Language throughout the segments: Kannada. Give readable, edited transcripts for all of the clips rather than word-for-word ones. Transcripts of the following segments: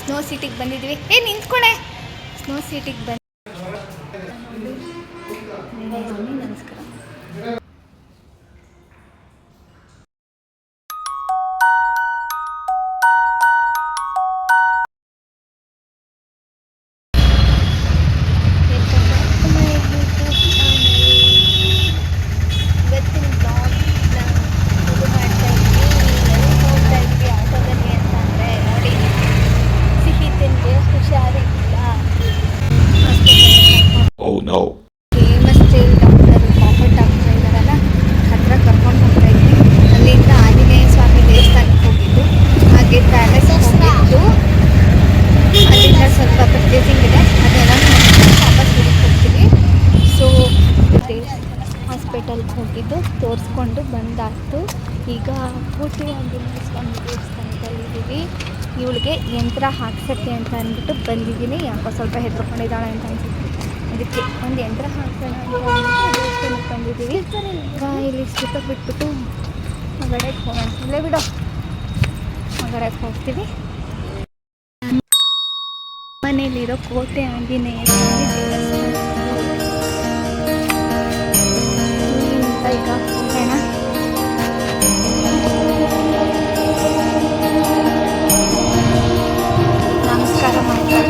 ಸ್ನೋ ಸಿಟಿಗೆ ಬಂದಿದ್ವಿ. ನಿಂತ್ಕೊಳೆ. ಸ್ನೋ ಸಿಟಿಗೆ ಬಂದು ನಮಸ್ಕಾರ. Famous child doctor copper doctor ಇದ್ದಾರಲ್ಲ, ಹತ್ರ ಕರ್ಕೊಂಡು ಹೋಗ್ತಾ ಇದ್ವಿ. ಅಲ್ಲಿಂದ ಆಂಜನೇಯ ಸ್ವಾಮಿ ದೇವಸ್ಥಾನಕ್ಕೆ ಹೋಗಿದ್ದು, ಹಾಗೆ ಪ್ಯಾಲೇಸ್ ಹೋಗಿದ್ದು. ಅಲ್ಲಿಂದ ಸ್ವಲ್ಪ ಪರ್ಚೇಸಿಂಗ್ ಇದೆ, ಅದೆಲ್ಲ ವಾಪಸ್ ಹುಡುಕಿ ಹೋಗ್ತೀವಿ. ಸೊ ಹಾಸ್ಪಿಟಲ್ಗೆ ಹೋಗಿದ್ದು ತೋರಿಸ್ಕೊಂಡು ಬಂದಾಯಿತು. ಈಗ ಕೋಟೆ ಆಂಜನೇಯ ಸ್ವಾಮಿ ದೇವಸ್ಥಾನದಲ್ಲಿದ್ದೀವಿ. ಇವಳಿಗೆ ಯಂತ್ರ ಹಾಕ್ಸಕ್ಕೆ ಅಂತ ಅಂದ್ಬಿಟ್ಟು ಬಂದಿದ್ದೀನಿ. ಯಾಕೋ ಸ್ವಲ್ಪ ಹೆದರ್ಕೊಂಡಿದ್ದಾಳೆ ಅಂತ ಅನ್ಸುತ್ತೆ, ಅದಕ್ಕೆ ಒಂದು ಯಂತ್ರ ಹಾಕ್ಸೋಣ ಅಂತ ದೇವಸ್ಥಾನಕ್ಕೆ ಬಂದಿದ್ದೀವಿ. ಈಗ ಇಲ್ಲಿ ಸ್ಲಿಪ್ಪರ್ ಬಿಟ್ಬಿಟ್ಟು ಹೊರಗಡೆಗೆ ಹೋಗೋಣ. ಇಲ್ಲೇ ಬಿಡೋ, ಹೊರಗಡೆಗೆ ಹೋಗ್ತೀವಿ. ಮನೆಯಲ್ಲಿರೋ ಕೋಟೆ ಆಂಜನೇಯ ಸ್ವಾಮಿ ದೇವಸ್ಥಾನ ಈಗ ಹೋಗೋಣ. ನಮಸ್ಕಾರ ಮಾಡ್ತಾರೆ.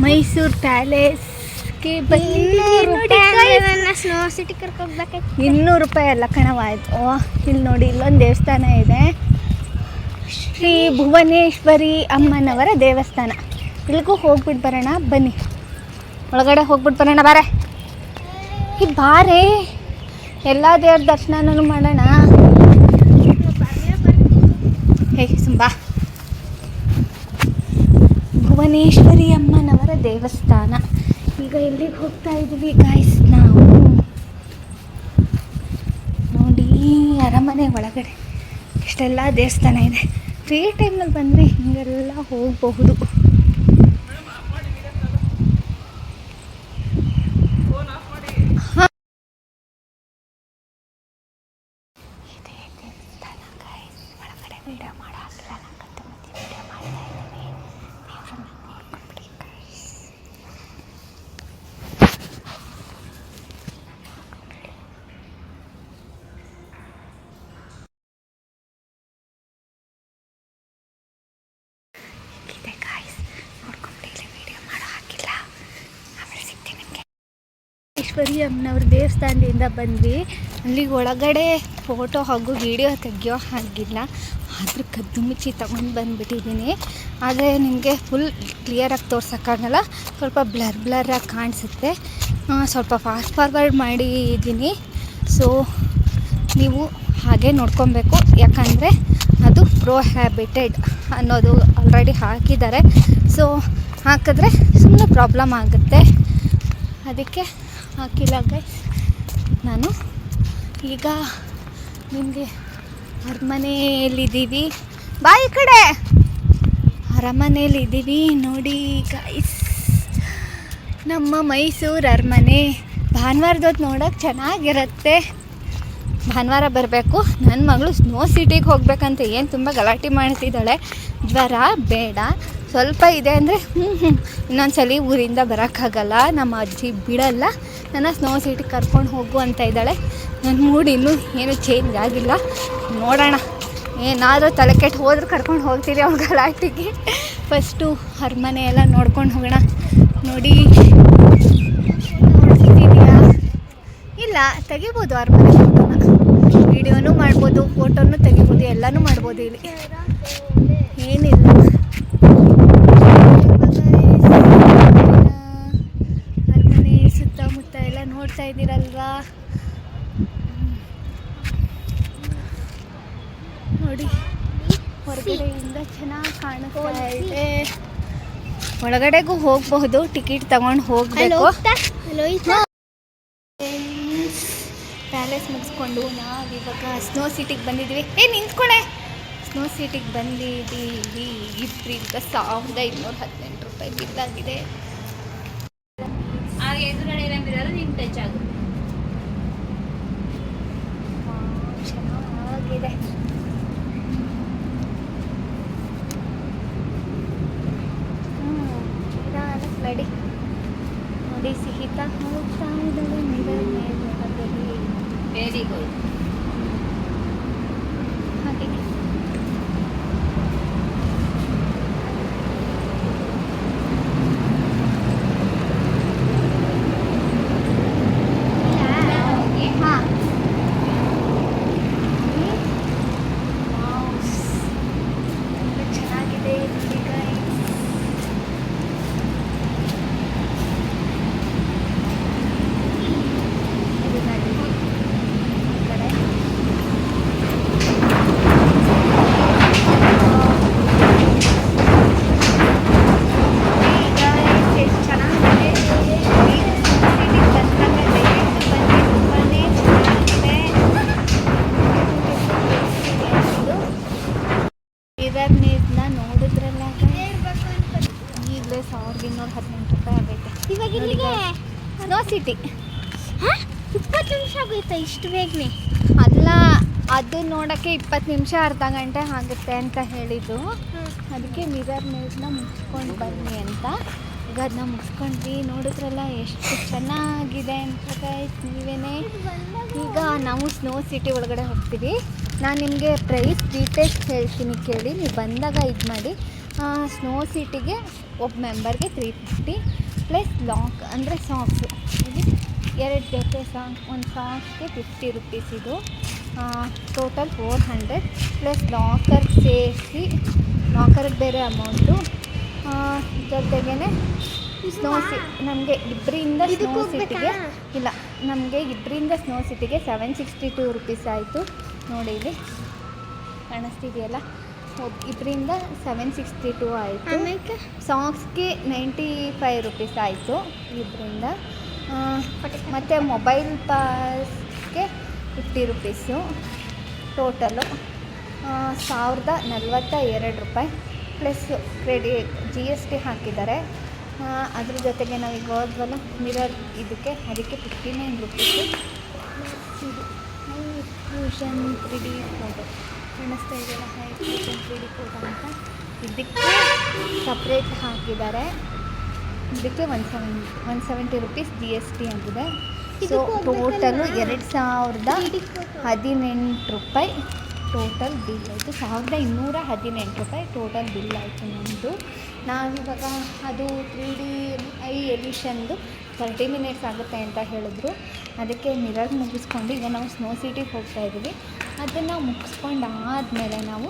ಮೈಸೂರು ಪ್ಯಾಲೇಸ್ಗೆ ಸ್ನೋ ಸಿಟಿ ಕರ್ಕೋಗ್ಬೇಕು. 200 ರೂಪಾಯಿ ಅಲ್ಲ ಕಣವಾಯ್ತು. ಇಲ್ಲಿ ನೋಡಿ, ಇಲ್ಲೊಂದು ದೇವಸ್ಥಾನ ಇದೆ, ಶ್ರೀ ಭುವನೇಶ್ವರಿ ಅಮ್ಮನವರ ದೇವಸ್ಥಾನ. ಇಲ್ಲಿಗೂ ಹೋಗ್ಬಿಟ್ಟು ಬರೋಣ ಬನ್ನಿ. ಒಳಗಡೆ ಹೋಗ್ಬಿಟ್ಟು ಬರೋಣ ಬಾರೆ. ಈ ಬಾರೆ, ಎಲ್ಲ ದೇವ್ರ ದರ್ಶನನೂ ಮಾಡೋಣ. ಹೇ ಸುಂಬಾ. ಭುವನೇಶ್ವರಿ ಅಮ್ಮನವರ ದೇವಸ್ಥಾನ. ಈಗ ಎಲ್ಲಿಗೆ ಹೋಗ್ತಾ ಇದ್ದೀವಿ ಗಾಯ್ಸ್? ನಾವು ನೋಡಿ ಅರಮನೆ ಒಳಗಡೆ ಇಷ್ಟೆಲ್ಲ ದೇವಸ್ಥಾನ ಇದೆ. ಫ್ರೀ ಟೈಮ್ನಲ್ಲಿ ಬಂದರೆ ಹಿಂಗೆಲ್ಲ ಹೋಗಬಹುದು. ಇದೇ ದೇವಸ್ಥಾನ ಗಾಯ್ಸ್. ಒಳಗಡೆ ವಿಡಿಯೋ ಮಾಡೋ ಹಾಕಿಲ್ಲ, ನಂಗಂತೂ ಮತ್ತೆ ವಿಡಿಯೋ ಮಾಡ್ತಾ ಇದ್ದೀನಿ. ದೇವ್ರನ್ನ ನೋಡ್ಕೊಂಡ್ಬಿಡಿ ಗಾಯ್ಸ್. ಇದೆ ಗಾಯ್ಸ್, ನೋಡ್ಕೊಂಡ್ಬಿಡಿ. ಇಲ್ಲಿ ವಿಡಿಯೋ ಮಾಡೋ ಹಾಕಿಲ್ಲ, ಆಮೇಲೆ ಸಿಗ್ತೀನಿ ನಿಮಗೆ. ಚಾಮುಂಡೇಶ್ವರಿ ಅಮ್ಮನವ್ರ ದೇವಸ್ಥಾನದಿಂದ ಬಂದ್ವಿ. ಅಲ್ಲಿಗೆ ಒಳಗಡೆ ಫೋಟೋ ಹಾಗೂ ವಿಡಿಯೋ ತೆಗಿಯೋ ಹಾಗಿಲ್ಲ, ಆದರೂ ಕದ್ದು ಮುಚ್ಚಿ ತಗೊಂಡು ಬಂದುಬಿಟ್ಟಿದ್ದೀನಿ. ಆದರೆ ನಿಮಗೆ ಫುಲ್ ಕ್ಲಿಯರಾಗಿ ತೋರ್ಸೋಕ್ಕಾಗಲ್ಲ, ಸ್ವಲ್ಪ ಬ್ಲರ್ರಾಗಿ ಕಾಣಿಸುತ್ತೆ. ಸ್ವಲ್ಪ ಫಾಸ್ಟ್ ಫಾರ್ವರ್ಡ್ ಮಾಡಿದ್ದೀನಿ. ಸೊ ನೀವು ಹಾಗೆ ನೋಡ್ಕೊಬೇಕು, ಯಾಕಂದರೆ ಅದು ಪ್ರೋಹ್ಯಾಬಿಟೆಡ್ ಅನ್ನೋದು ಆಲ್ರೆಡಿ ಹಾಕಿದ್ದಾರೆ. ಸೊ ಹಾಕಿದ್ರೆ ಸುಮ್ಮನೆ ಪ್ರಾಬ್ಲಮ್ ಆಗುತ್ತೆ, ಅದಕ್ಕೆ ಹಾಕಿಲ್ಲ ಗೈಸ್. ನಾನು ಈಗ ನಿಮಗೆ ಅರಮನೆಯಲ್ಲಿದ್ದೀವಿ, ಬಾಯಿ ಕಡೆ ಅರಮನೆಯಲ್ಲಿದ್ದೀವಿ ನೋಡಿ ಗೈಸ್. ನಮ್ಮ ಮೈಸೂರು ಅರಮನೆ ಭಾನುವಾರದೊತ್ತು ನೋಡೋಕೆ ಚೆನ್ನಾಗಿರುತ್ತೆ. ಭಾನುವಾರ ಬರಬೇಕು. ನನ್ನ ಮಗಳು ಸ್ನೋ ಸಿಟಿಗೆ ಹೋಗ್ಬೇಕಂತ ಏನು ತುಂಬ ಗಲಾಟೆ ಮಾಡ್ತಿದ್ದಾಳೆ. ಜ್ವರ ಬೇಡ, ಸ್ವಲ್ಪ ಇದೆ ಅಂದರೆ ಇನ್ನೊಂದ್ಸಲಿ ಊರಿಂದ ಬರೋಕ್ಕಾಗಲ್ಲ, ನಮ್ಮ ಅಜ್ಜಿ ಬಿಡಲ್ಲ, ನನ್ನ ಸ್ನೋ ಸಿಟಿಗೆ ಕರ್ಕೊಂಡು ಹೋಗು ಅಂತ ಇದ್ದಾಳೆ. ನನ್ನ ಮೂಡ್ ಇನ್ನೂ ಏನು ಚೇಂಜ್ ಆಗಿಲ್ಲ, ನೋಡೋಣ. ಏನಾದರೂ ತಲೆ ಕೆಟ್ಟು ಹೋದ್ರೆ ಕರ್ಕೊಂಡು ಹೋಗ್ತೀರಿ ಅವ್ಳ ಗಲಾಟೆಗೆ. ಫಸ್ಟು ಅರಮನೆ ಎಲ್ಲ ನೋಡ್ಕೊಂಡು ಹೋಗೋಣ. ನೋಡಿ ನೋಡ್ತಿದ್ದೀಯಾ? ಇಲ್ಲ ತೆಗಿಬೋದು, ಅರಮನೆ ಫೋಟೋನ ವಿಡಿಯೋನೂ ಮಾಡ್ಬೋದು, ಫೋಟೋನು ತೆಗಿಬೋದು, ಎಲ್ಲನೂ ಮಾಡ್ಬೋದು. ಇಲ್ಲಿ ಏನಿಲ್ಲ. ಅರಮನೆ ಸುತ್ತಮುತ್ತ ಎಲ್ಲ ನೋಡ್ತಾ ಇದ್ದೀರಲ್ವಾ, ನೋಡಿ ಹೊರಗಡೆಯಿಂದ ಚೆನ್ನಾಗಿ ಕಾಣಿಸ್ತಾ ಇದೆ. ಒಳಗಡೆಗೂ ಹೋಗಬಹುದು, ಟಿಕೆಟ್ ತಗೊಂಡು ಹೋಗಬೇಕು. ಪ್ಯಾಲೇಸ್ ಮುಗಿಸ್ಕೊಂಡು ನಾವಿವಾಗ ಸ್ನೋ ಸಿಟಿಗೆ ಬಂದಿದ್ವಿ. ನಿಂತ್ಕೊಳ್ಳೆ, ಸ್ನೋ ಸಿಟಿಗೆ ಬಂದಿದ್ದೀವಿ. ಇಬ್ಬರಿಂದ 1218 ರೂಪಾಯಿ ಬಿದ್ದಾಗಿದೆ. ಚೆನ್ನಾಗಿದೆ. ರೆಡಿ ನೋಡಿ, ಸಿಹಿತಾ ಹೋಗ್ತಾ ಇದ್ದಾಳೆ ಮಿರರ್ ಮೇಲೆ. Very good. ಹಾಗೆ ಚೆನ್ನಾಗಿದೆ. ಮಿರರ್ನ ನೋಡಿದ್ರಲ್ಲ, ಈಗಲೇ 1218 ರೂಪಾಯಿ ಆಗೈತೆ. ಇವಾಗ ಸ್ನೋ ಸಿಟಿ 20 ನಿಮಿಷ ಆಗೋಯ್ತಾ ಇಷ್ಟು ಬೇಗನೆ? ಅಲ್ಲ, ಅದು ನೋಡೋಕ್ಕೆ 20 ನಿಮಿಷ ಅರ್ಧ ಗಂಟೆ ಆಗುತ್ತೆ ಅಂತ ಹೇಳಿದ್ದು. ಅದಕ್ಕೆ ಮಿರರ್ ಮೇಜ್ನ ಮುಗಿಸ್ಕೊಂಡು ಬನ್ನಿ ಅಂತ ಈಗ ಅದನ್ನ ಮುಗಿಸ್ಕೊಂಡ್ವಿ. ನೋಡಿದ್ರಲ್ಲ ಎಷ್ಟು ಚೆನ್ನಾಗಿದೆ ಅಂತ ಗೈಸ್, ನೀವೇನೇ. ಈಗ ನಾವು ಸ್ನೋ ಸಿಟಿ ಒಳಗಡೆ ಹೋಗ್ತೀವಿ. ನಾನು ನಿಮಗೆ ಪ್ರೈಸ್ ಡೀಟೇಲ್ಸ್ ಹೇಳ್ತೀನಿ ಕೇಳಿ, ನೀವು ಬಂದಾಗ ಇದು ಮಾಡಿ. ಸ್ನೋ ಸಿಟಿಗೆ ಒಬ್ಬ ಮೆಂಬರ್ಗೆ 350 ಪ್ಲಸ್ ಲಾಕ್ ಅಂದರೆ ಸಾಕ್ಸು, 2 ಜೊತೆ ಸಾಂಗ್, ಒಂದು ಸಾಂಗ್ಸ್ಗೆ 50 ರೂಪೀಸ್. ಇದು ಟೋಟಲ್ 400 ಪ್ಲಸ್ ಲಾಕರ್ ಸೇರಿಸಿ, ಲಾಕರ್ಗೆ ಬೇರೆ ಅಮೌಂಟು. ಜೊತೆಗೇ ನಮಗೆ ಇಬ್ಬರಿಂದ ಸ್ನೋ ಸಿಟಿಗೆ ಇಲ್ಲ, ನಮಗೆ ಇಬ್ಬರಿಂದ ಸ್ನೋ ಸಿಟಿಗೆ 762 ರೂಪೀಸ್ ಆಯಿತು. ನೋಡಿ ಇಲ್ಲಿ ಕಾಣಿಸ್ತಿದೆಯಲ್ಲ, ಇಬ್ಬರಿಂದ 762 ಆಯಿತು. ಸಾಂಗ್ಸ್ಗೆ 95 ರೂಪೀಸ್ ಆಯಿತು ಇಬ್ಬರಿಂದ. ಮತ್ತು ಮೊಬೈಲ್ ಪಾಸ್ಗೆ 50 ರೂಪೀಸು. ಟೋಟಲು 1042 ರೂಪಾಯಿ ಪ್ಲಸ್ ಕ್ರೆಡಿಟ್ GST ಹಾಕಿದ್ದಾರೆ. ಅದ್ರ ಜೊತೆಗೆ ನಾವೀಗ ಹೋದ್ವಲ್ಲ ಮಿರರ್ ಇದಕ್ಕೆ, ಅದಕ್ಕೆ 59 ರೂಪೀಸು. ಇದು ಫ್ಯೂಷನ್ 3D ಫೋಟೋ ಕಾಣಿಸ್ತಾ ಇದೆಯಲ್ಲ, ಫ್ಯೂಷನ್ 3D ಫೋಟೋ ಅಂತ, ಇದಕ್ಕೆ ಸಪ್ರೇಟ್ ಹಾಕಿದ್ದಾರೆ. ಇದಕ್ಕೆ 170 ರೂಪೀಸ್ GST ಆಗಿದೆ. ಸೊ ಟೋಟಲು 2018 ರೂಪಾಯಿ ಟೋಟಲ್ ಬಿಲ್ ಆಯಿತು. 1218 ರೂಪಾಯಿ ಟೋಟಲ್ ಬಿಲ್ ಆಯಿತು ನಮ್ಮದು. ನಾವಿವಾಗ ಅದು 3D ಎಡಿಷನ್ದು 30 ಮಿನಿಟ್ಸ್ ಆಗುತ್ತೆ ಅಂತ ಹೇಳಿದ್ರು. ಅದಕ್ಕೆ ಮಿರರ್ ಮುಗಿಸ್ಕೊಂಡು ಈಗ ನಾವು ಸ್ನೋ ಸಿಟಿಗೆ ಹೋಗ್ತಾ ಇದ್ದೀವಿ. ಅದನ್ನು ಮುಗಿಸ್ಕೊಂಡು ಆದಮೇಲೆ ನಾವು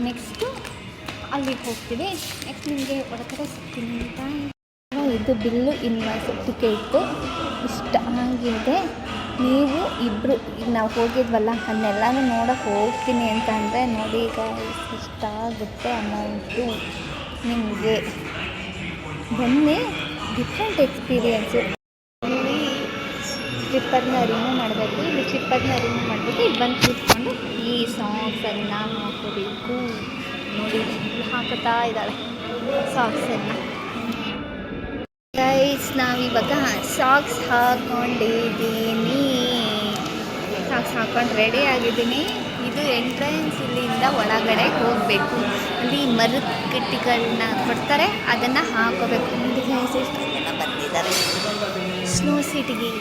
ನೆಕ್ಸ್ಟು ಅಲ್ಲಿಗೆ ಹೋಗ್ತೀವಿ. ನೆಕ್ಸ್ಟ್ ನಿಮಗೆ ಒಳಗಡೆ ಸಿಗ್ತೀನಿ ಅಂತ. ಇದು ಬಿಲ್ಲು ಇನ್ವಾಯ್ಸ್ ಟಿಕೆಟು ಇಷ್ಟ ಆಗಿದೆ. ನೀವು ಇಬ್ಬರು ಈಗ ನಾವು ಹೋಗಿದ್ವಲ್ಲ ಅದನ್ನೆಲ್ಲನೂ ನೋಡೋಕ್ಕೆ ಹೋಗ್ತೀನಿ ಅಂತ ಅಂದರೆ ನೋಡಿ, ಈಗ ಇಷ್ಟ ಆಗುತ್ತೆ ಅಮೌಂಟು ನಿಮಗೆ. ಬನ್ನಿ, ಡಿಫ್ರೆಂಟ್ ಎಕ್ಸ್ಪೀರಿಯೆನ್ಸು. ಇಲ್ಲಿ ಸ್ಲಿಪ್ಪರ್ನ ರಿಮೂವ್ ಮಾಡಬೇಕು. ಇಲ್ಲಿ ಸ್ಲಿಪ್ಪರ್ನ ರಿಮೂವ್ ಮಾಡಿಬಿಟ್ಟು ಇಲ್ಲಿ ಬಂದು ಕೂತ್ಕೊಂಡು ಈ ಸಾಕ್ಸನ್ನು ಹಾಕೋಬೇಕು. ನೋಡಿ ಹಾಕುತ್ತಾ ಇದ್ದಾಳೆ ಸಾಕ್ಸನ್ನು. ಗೈಸ್, ನಾವಿವಾಗ ಸಾಕ್ಸ್ ಹಾಕ್ಕೊಂಡಿದ್ದೀನಿ. ಸಾಕ್ಸ್ ಹಾಕ್ಕೊಂಡು ರೆಡಿ ಆಗಿದ್ದೀನಿ. ಇದು ಎಂಟ್ರೆನ್ಸ್. ಇಲ್ಲಿಂದ ಒಳಗಡೆ ಹೋಗಬೇಕು. ಅಲ್ಲಿ ಮರದ ಗಟ್ಟಿಗಳನ್ನ ಕೊಡ್ತಾರೆ, ಅದನ್ನು ಹಾಕೋಬೇಕು. ನೋಡಿ ಗೈಸ್, ಎಷ್ಟೊಂದು ಜನ ಬಂದಿದ್ದಾರೆ ಸ್ನೋ ಸಿಟಿಗೆ.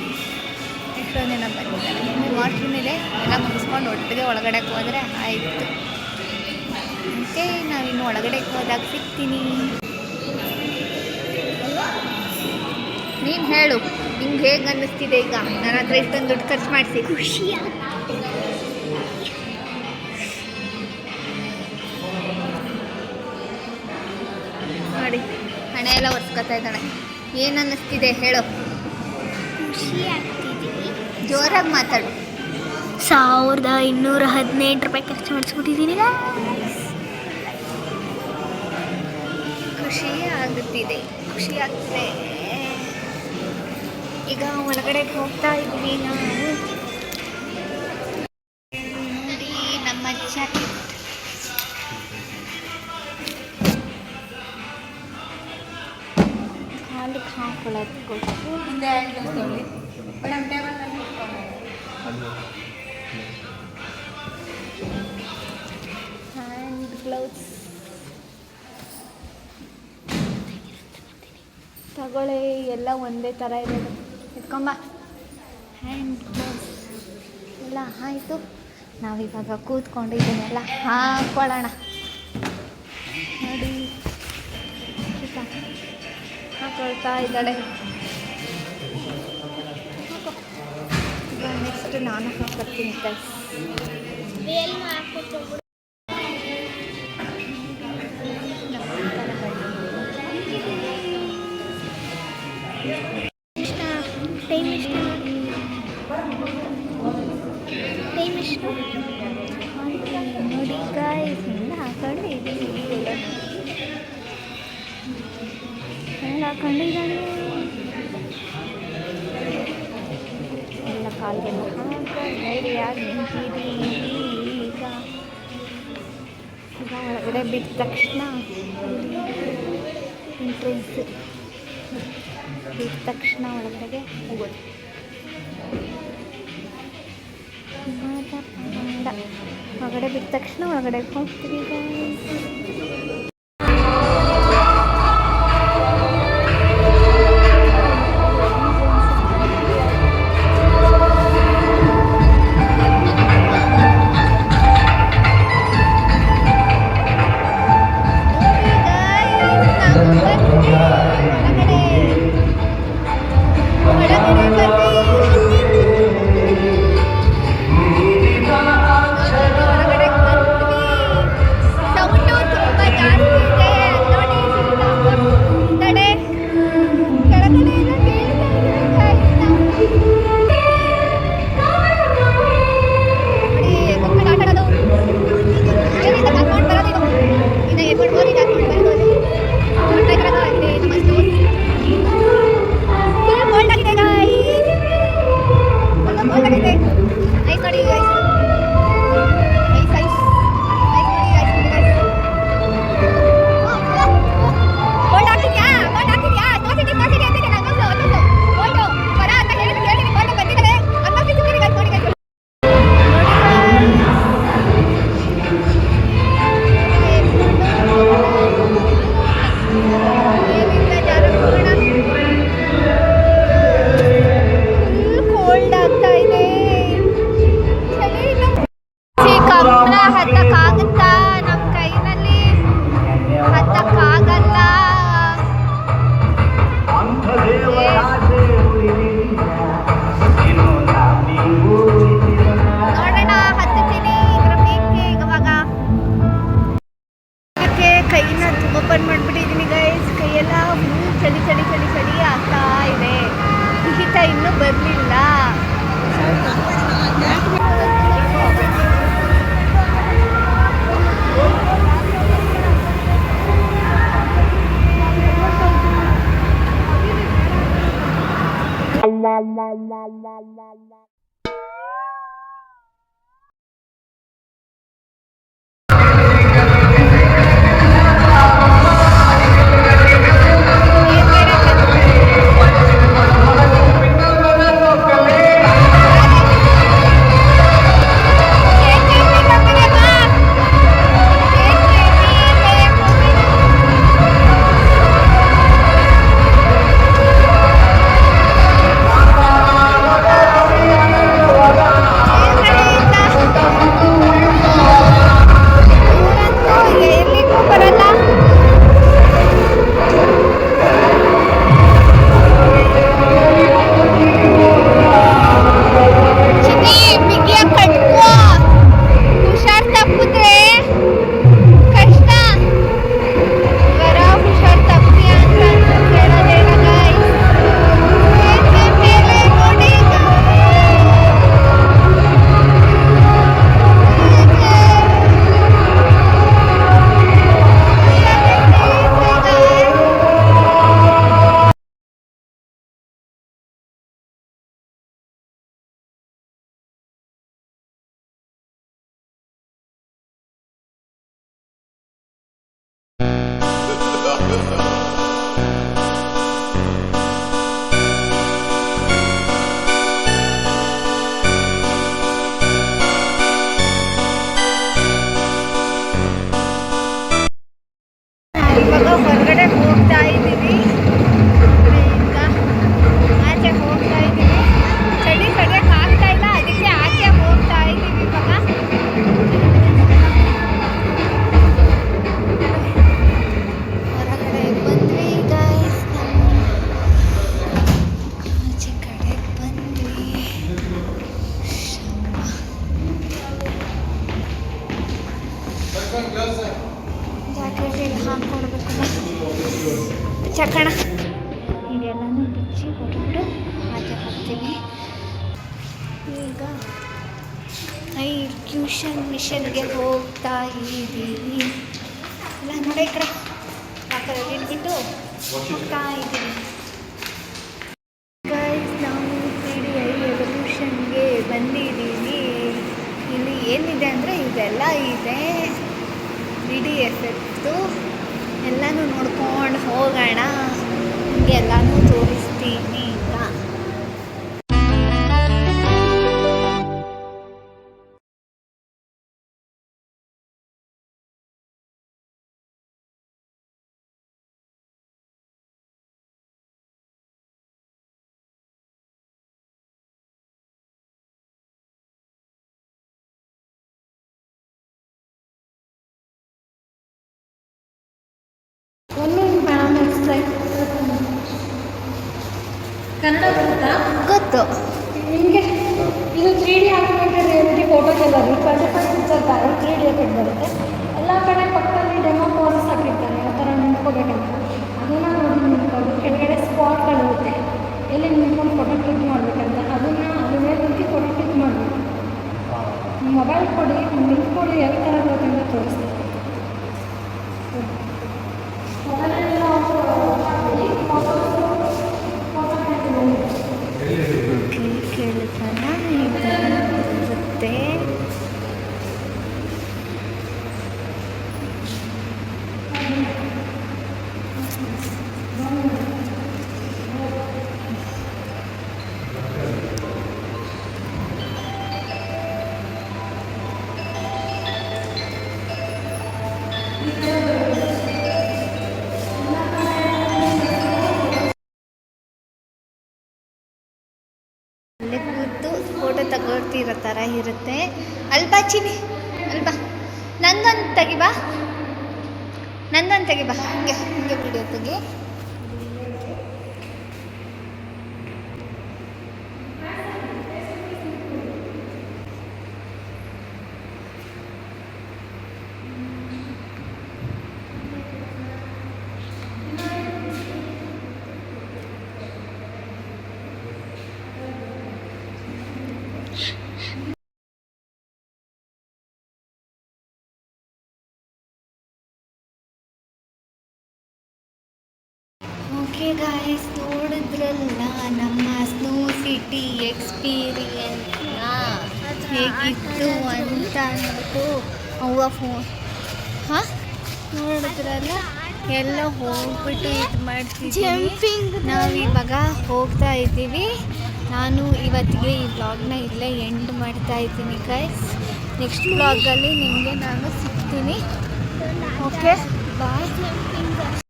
ಎಷ್ಟೊಂದು ಜನ ಬಂದಿದ್ದಾರೆ. ವಾಶ್ರೂಮ್ ಇದೆ, ಎಲ್ಲ ಮುಗಿಸ್ಕೊಂಡು ಒಟ್ಟಿಗೆ ಒಳಗಡೆ ಹೋದರೆ ಆಯಿತು. ಓಕೆ, ನಾವಿನ್ನು ಒಳಗಡೆ ಹೋದಾಗ ಸಿಗ್ತೀನಿ. ನೀನು ಹೇಳು, ನಿಂಗೆ ಹೇಗೆ ಅನ್ನಿಸ್ತಿದೆ ಈಗ ನನ್ನ ಹತ್ರ ಇಷ್ಟೊಂದು ದುಡ್ಡು ಖರ್ಚು ಮಾಡಿಸಿ? ಖುಷಿಯ ನೋಡಿ, ಹಣ ಎಲ್ಲ ಒರೆಸ್ಕೊತಾ ಇದ್ದಾಳೆ. ಏನು ಅನ್ನಿಸ್ತಿದೆ ಹೇಳು? ಖುಷಿ ಆಗ್ತಿದ್ದೀವಿ. ಜೋರಾಗಿ ಮಾತಾಡು. 1218 ರೂಪಾಯಿ ಖರ್ಚು ಮಾಡಿಸ್ಬಿಟ್ಟಿದ್ದೀನಿ. ಖುಷಿ ಆಗುತ್ತಿದೆ, ಖುಷಿ ಆಗ್ತಿದೆ. ಈಗ ಒಳಗಡೆ ಹೋಗ್ತಾ ಇದ್ವಿ ನಾವು. ನೋಡಿ ನಮ್ಮ ಜಾಕೆಟ್. ಕಾಲಿಗೆ ಹಾಕೊಳ್ಳೋದು ಹ್ಯಾಂಡ್ ಗ್ಲೌಸ್ ತಗೊಳ್ಳಿ. ಎಲ್ಲ ಒಂದೇ ಥರ ಇರೋದು. ಇಟ್ಕೊಂಬ. ಹ್ಯಾಂಡ್ ಗ್ಲೌಸ್ ಎಲ್ಲ ಆಯಿತು. ನಾವಿವಾಗ ಕೂತ್ಕೊಂಡು ಇದನ್ನೆಲ್ಲ ಹಾಕ್ಕೊಳ್ಳೋಣ. ನೋಡಿ ಹಾಕೊಳ್ತಾ ಇದ್ದಾಳೆ. ಈಗ ನೆಕ್ಸ್ಟ್ ನಾನು ಹಾಕೊಳ್ತೀನಿ ಗೈಸ್. ನೋಡಿ ಗೈಸ್, ಹಿಂಗೆ ಹಾಕೊಂಡು ಇದ್ದೀನಿ. ಹೆಂಗೆ ಹಾಕೊಂಡಿದ್ದಾನೆ ಎಲ್ಲ ಕಾಲಿಗೆಲ್ಲ ಹಾಕೊಂಡು ರೆಡಿಯಾಗಿ ನಿಂತಿದ್ದೀನಿ. ಈಗ ಒಳಗಡೆ ಬಿದ್ದ ತಕ್ಷಣ ಎಂಟ್ರೆನ್ಸ್ ಬಿದ್ದ ತಕ್ಷಣ ಒಳಗಡೆಗೆ ಹೋಗೋದು. ಹೊರಗಡೆ ಬಿದ್ದ ತಕ್ಷಣ ಒಳಗಡೆ ಹೋಗ್ತೀವಿ. ಸೌಂಡು ತುಂಬ ಜಾಸ್ತಿ ಓಪನ್ ಮಾಡಿಬಿಟ್ಟಿದ್ದೀನಿ ಗೈಸ್. ಕೈಯೆಲ್ಲ ಚಳಿ ಚಳಿ ಚಳಿ ಚಳಿ ಆಗ್ತಾ ಇದೆ. ಹಿತ ಇನ್ನೂ ಬರಲಿಲ್ಲ. ಇವಾಗ ಹೊರಗಡೆ ಹೋಗ್ತಾ ಇದ್ದೀವಿ. ಈಗ ಆಚೆ ಹೋಗ್ತಾ ಇದ್ದೀವಿ. ಚಳಿ ಕಡಿಯಕ್ಕೆ ಆಗ್ತಾ ಇಲ್ಲ, ಅದಕ್ಕೆ ಆಚೆ ಹೋಗ್ತಾ ಇದ್ದೀವಿ. ಇವಾಗ ಹೊರಗಡೆ ಬಂದ್ವಿ ಗೈಸ್. ಆಚೆ ಕಡೆ ಬಂದ್ವಿ. ಜಾಕೆಟ್ ಹಾಕ್ಕೊಡ್ಬೇಕಲ್ಲ ಚಕಣ. ಇದೆಲ್ಲನೂ ಬಿಚ್ಚಿ ಹೊರಟು ಆಚೆ ಹಾಕ್ತೀವಿ. ಈಗ ಟ್ಯೂಷನ್ ಮಿಷನ್ಗೆ ಹೋಗ್ತಾ ಇದ್ದೀವಿ. ಎಲ್ಲ ನೋಡಿ ಈ ಕಡೆ ಆ ಕಡೆ ಇಟ್ಬಿಟ್ಟು ಹೋಗ್ತಾ ಇದ್ದೀವಿ. ಗೈಸ್, ನಾವು PDI ಎವಲ್ಯೂಷನ್ಗೆ ಬಂದಿದ್ದೀವಿ. ಇಲ್ಲಿ ಏನಿದೆ ಅಂದರೆ ಇದೆಲ್ಲ ಇದೆ. BDSFದು ಎಲ್ಲನೂ ನೋಡ್ಕೊಂಡು ಹೋಗೋಣ. ಎಲ್ಲನೂ ತೋರಿಸ್ತೀನಿ ಈಗ. ಕನ್ನಡ ಬರುತ್ತಾ? ಗೊತ್ತು ನಿಮಗೆ. ಇದು 3D ಆನಿಮೇಟೆಡ್ ರಿಯಾಲಿಟಿ ಫೋಟೋಸ್ ಎಲ್ಲ 25 ಪಿಕ್ಚರ್ ತರ 3D ಎಫೆಕ್ಟ್ ಬರುತ್ತೆ. ಎಲ್ಲ ಕಡೆ ಪಕ್ಕದಲ್ಲಿ ಡೆಮೋ ಪೋಸಸ್ ಹಾಕಿರ್ತಾರೆ, ಆ ಥರ ನಿಂತ್ಕೋಬೇಕಂತ. ಅದನ್ನು ನೋಡಿ ನಿಂತ್ಕೊಂಡು ಕೆಳಗಡೆ ಸ್ಪಾಟ್ಗಳಿರುತ್ತೆ, ಎಲ್ಲಿ ನಿಂತ್ಕೊಂಡು ಫೋಟೋ ಕ್ಲಿಕ್ ಮಾಡಬೇಕಂತ. ಅದನ್ನು ಅದ್ರ ಮೇಲೆ ನಿಂತು ಫೋಟೋ ಕ್ಲಿಕ್ ಮಾಡಬೇಕು. ಮೊಬೈಲ್ ಕೊಡಿ, ನಿಂತ್ಕೊಳ್ಳಿ, ಯಾವ ಥರ ಬರುತ್ತಂತ ತೋರಿಸ್ತೀನಿ. ಮೊಬೈಲೆಲ್ಲ ಕೇಳಿಸೋಣ ಇರುತ್ತೆ. ಅಲ್ಲೇ ಕೂತು ಫೋಟೋ ತಗೊಳ್ತಿರೋ ಥರ ಇರುತ್ತೆ. ಅಲ್ಬಾ ಚಿನಿ, ಅಲ್ಬಾ ನಂದೊಂದು ತೆಗಿಬಾ, ನಂದೊಂದು ತೆಗಿಬಾ. ಹಂಗೆ ಹಂಗೆ ವಿಡಿಯೋ ತೆಗಿ. ಓಕೆ ಗಾಯ್ಸ್, ನೋಡಿದ್ರಲ್ಲ ನಮ್ಮ ಸ್ನೋ ಸಿಟಿ ಎಕ್ಸ್ಪೀರಿಯನ್ಸ್ನ ಹೇಗಿತ್ತು ಅಂತ ಅಂದ್ಬಿಟ್ಟು ಅವ್ವ ಫೋನ್ ಹಾಂ ನೋಡಿದ್ರಲ್ಲ ಎಲ್ಲ ಹೋಗ್ಬಿಟ್ಟು ಇದು ಮಾಡ್ತಿದ್ದೀವಿ. ನಾವಿವಾಗ ಹೋಗ್ತಾ ಇದ್ದೀವಿ. ನಾನು ಇವತ್ತಿಗೆ ಈ ವ್ಲಾಗ್ನ ಇಲ್ಲೇ ಎಂಡ್ ಮಾಡ್ತಾ ಇದ್ದೀನಿ ಗೈಸ್. ನೆಕ್ಸ್ಟ್ ವ್ಲಾಗಲ್ಲಿ ನಿಮಗೆ ನಾನು ಸಿಗ್ತೀನಿ. ಓಕೆ ಬಾಯ್.